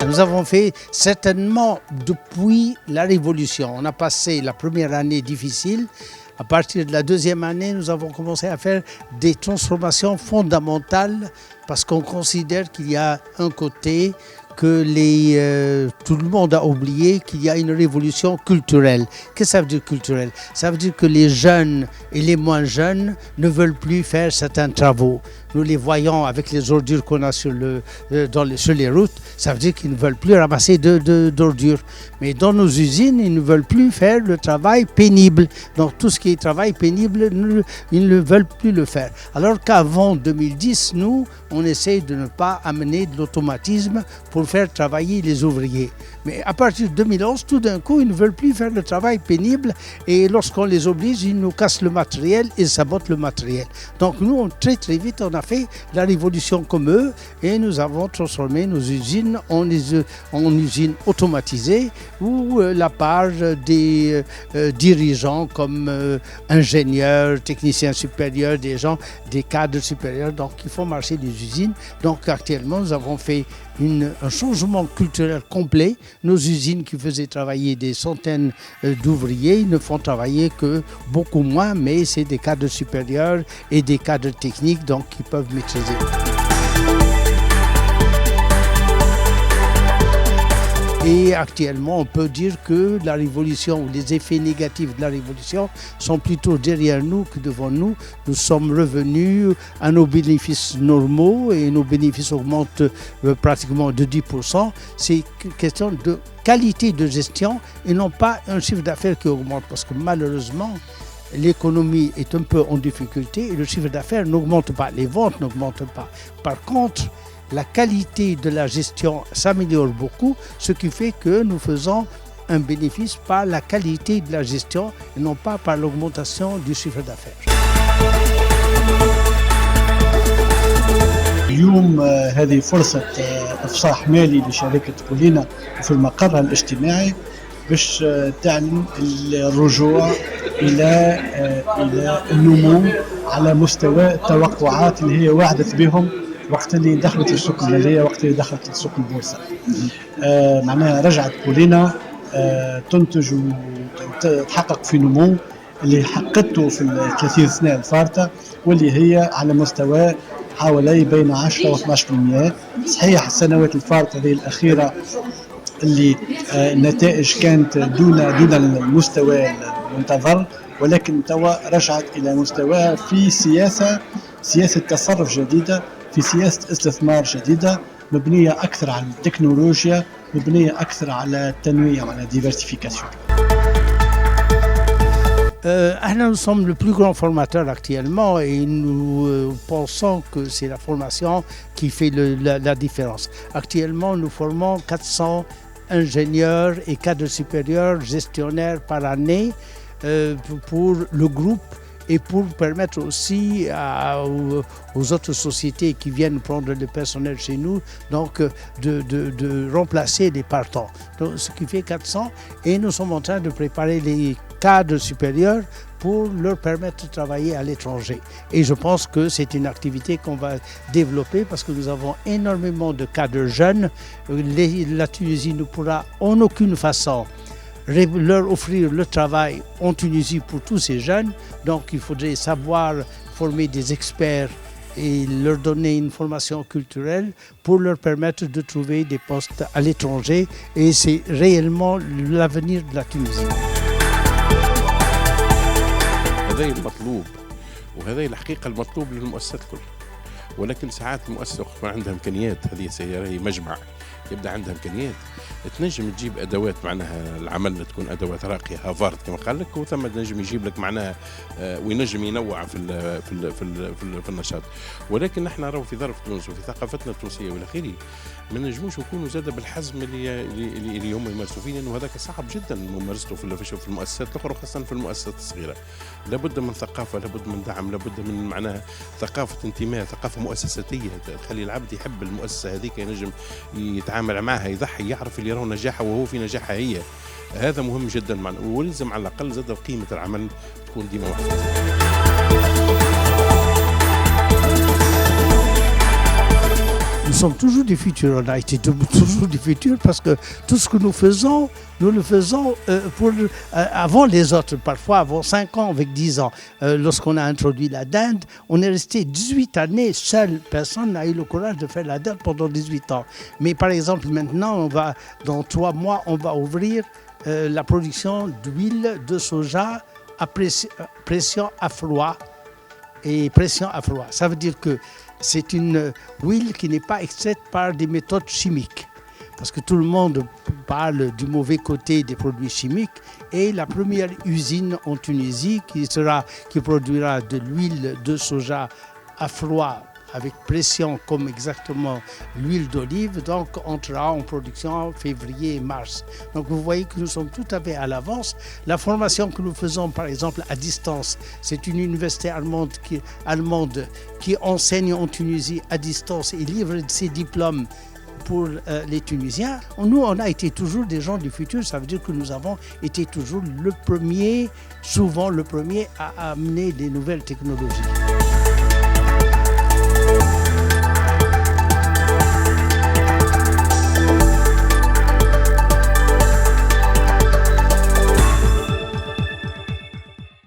Nous avons fait certainement depuis la Révolution. On a passé la première année difficile. À partir de la deuxième année, nous avons commencé à faire des transformations fondamentales parce qu'on considère qu'il y a un côté que tout le monde a oublié, qu'il y a une révolution culturelle. Qu'est-ce que ça veut dire culturelle? Ça veut dire que les jeunes et les moins jeunes ne veulent plus faire certains travaux. Nous les voyons avec les ordures qu'on a sur les routes, ça veut dire qu'ils ne veulent plus ramasser d'ordures. Mais dans nos usines, ils ne veulent plus faire le travail pénible. Donc tout ce qui est travail pénible, ils ne veulent plus le faire. Alors qu'avant 2010, nous, on essaie de ne pas amener de l'automatisme pour faire travailler les ouvriers. Mais à partir de 2011, tout d'un coup, ils ne veulent plus faire le travail pénible et lorsqu'on les oblige, ils nous cassent le matériel et sabotent le matériel. Donc nous, très vite, on a fait la révolution comme eux et nous avons transformé nos usines en usines automatisées où la part des dirigeants comme ingénieurs, techniciens supérieurs, des cadres supérieurs, donc qui font marcher les usines. Donc actuellement, nous avons fait un changement culturel complet. Nos usines qui faisaient travailler des centaines d'ouvriers, ils ne font travailler que beaucoup moins, mais c'est des cadres supérieurs et des cadres techniques donc qui peuvent maîtriser. Et actuellement, on peut dire que la révolution, ou les effets négatifs de la révolution sont plutôt derrière nous que devant nous. Nous sommes revenus à nos bénéfices normaux et nos bénéfices augmentent pratiquement de 10%. C'est une question de qualité de gestion et non pas un chiffre d'affaires qui augmente parce que malheureusement, l'économie est un peu en difficulté et le chiffre d'affaires n'augmente pas, les ventes n'augmentent pas. Par contre, la qualité de la gestion s'améliore beaucoup, ce qui fait que nous faisons un bénéfice par la qualité de la gestion et non pas par l'augmentation du chiffre d'affaires. اليوم هذه فرصة إفصاح مالي لشركة بولينا في مقرها الاجتماعي باش تعلن الرجوع إلى النمو على مستوى التوقعات اللي هي وعدت بهم وقت اللي دخلت السوق المالية، وقت اللي دخلت السوق البورصة. معناها رجعت بولينا تنتج وتحقق في نمو اللي حققته في ال30 سنة الفارطة واللي هي على مستوى حوالي بين 10 و 12%. صحيح السنوات الفارطة هذه الأخيرة اللي النتائج كانت دون المستوى المنتظر، ولكن توا رجعت إلى مستواها في سياسة تصرف جديدة، في سياسة استثمار جديدة مبنية أكثر على التكنولوجيا، مبنية أكثر على التنويع وعلى diversification. Nous sommes le plus grand formateur actuellement et nous pensons que c'est la formation qui fait la différence. Actuellement, nous formons 400 ingénieurs et cadres supérieurs, gestionnaires par année pour le groupe et pour permettre aussi aux autres sociétés qui viennent prendre le personnel chez nous donc de remplacer les partants. Donc, ce qui fait 400 et nous sommes en train de préparer les cadres supérieurs pour leur permettre de travailler à l'étranger. Et je pense que c'est une activité qu'on va développer parce que nous avons énormément de cadres jeunes. La Tunisie ne pourra en aucune façon leur offrir le travail en Tunisie pour tous ces jeunes. Donc il faudrait savoir former des experts et leur donner une formation culturelle pour leur permettre de trouver des postes à l'étranger. Et c'est réellement l'avenir de la Tunisie. هذا المطلوب وهذا الحقيقة المطلوب للمؤسسات كلها، ولكن ساعات المؤسسة يكون عندها إمكانيات. هذه سيارة هي مجمع يبدأ عندها إمكانيات تنجم تجيب أدوات معناها العمل تكون أدوات راقية هافارد كما قال لك، وثم تنجم يجيب لك معناها وينجم ينوع في النشاط. ولكن نحن راهو في ظرف تونس وفي ثقافتنا التونسية والى آخره ما نجموش نكونوا زاد بالحزم اللي هم يمارسوا فيه، لأنه هذاك صعب جدا ممارسته في المؤسسات الأخرى خاصة في المؤسسات الصغيرة. لابد من ثقافة، لابد من دعم، لابد من معناها ثقافة انتماء، ثقافة مؤسساتية تخلي العبد يحب المؤسسة هذيك، ينجم يتعامل معها، يضحي، يعرف اللي راه نجاحه وهو في نجاحها هي. هذا مهم جدا معنا، ولازم على الأقل زاد قيمة العمل تكون ديما واحدة. Nous sommes toujours des futurs, on a été toujours des futurs parce que tout ce que nous faisons, nous le faisons avant les autres, parfois avant 5 ans, avec 10 ans. Lorsqu'on a introduit la dinde, on est resté 18 années seul. Personne n'a eu le courage de faire la dinde pendant 18 ans. Mais par exemple, maintenant, dans 3 mois, on va ouvrir la production d'huile de soja à pression à froid. Et pression à froid. Ça veut dire que c'est une huile qui n'est pas extraite par des méthodes chimiques. Parce que tout le monde parle du mauvais côté des produits chimiques. Et la première usine en Tunisie qui produira de l'huile de soja à froid avec pression comme exactement l'huile d'olive, donc entrera en production en février et mars. Donc vous voyez que nous sommes tout à fait à l'avance. La formation que nous faisons par exemple à distance, c'est une université allemande qui enseigne en Tunisie à distance et livre ses diplômes pour les Tunisiens. Nous, on a été toujours des gens du futur, ça veut dire que nous avons été toujours souvent le premier à amener des nouvelles technologies.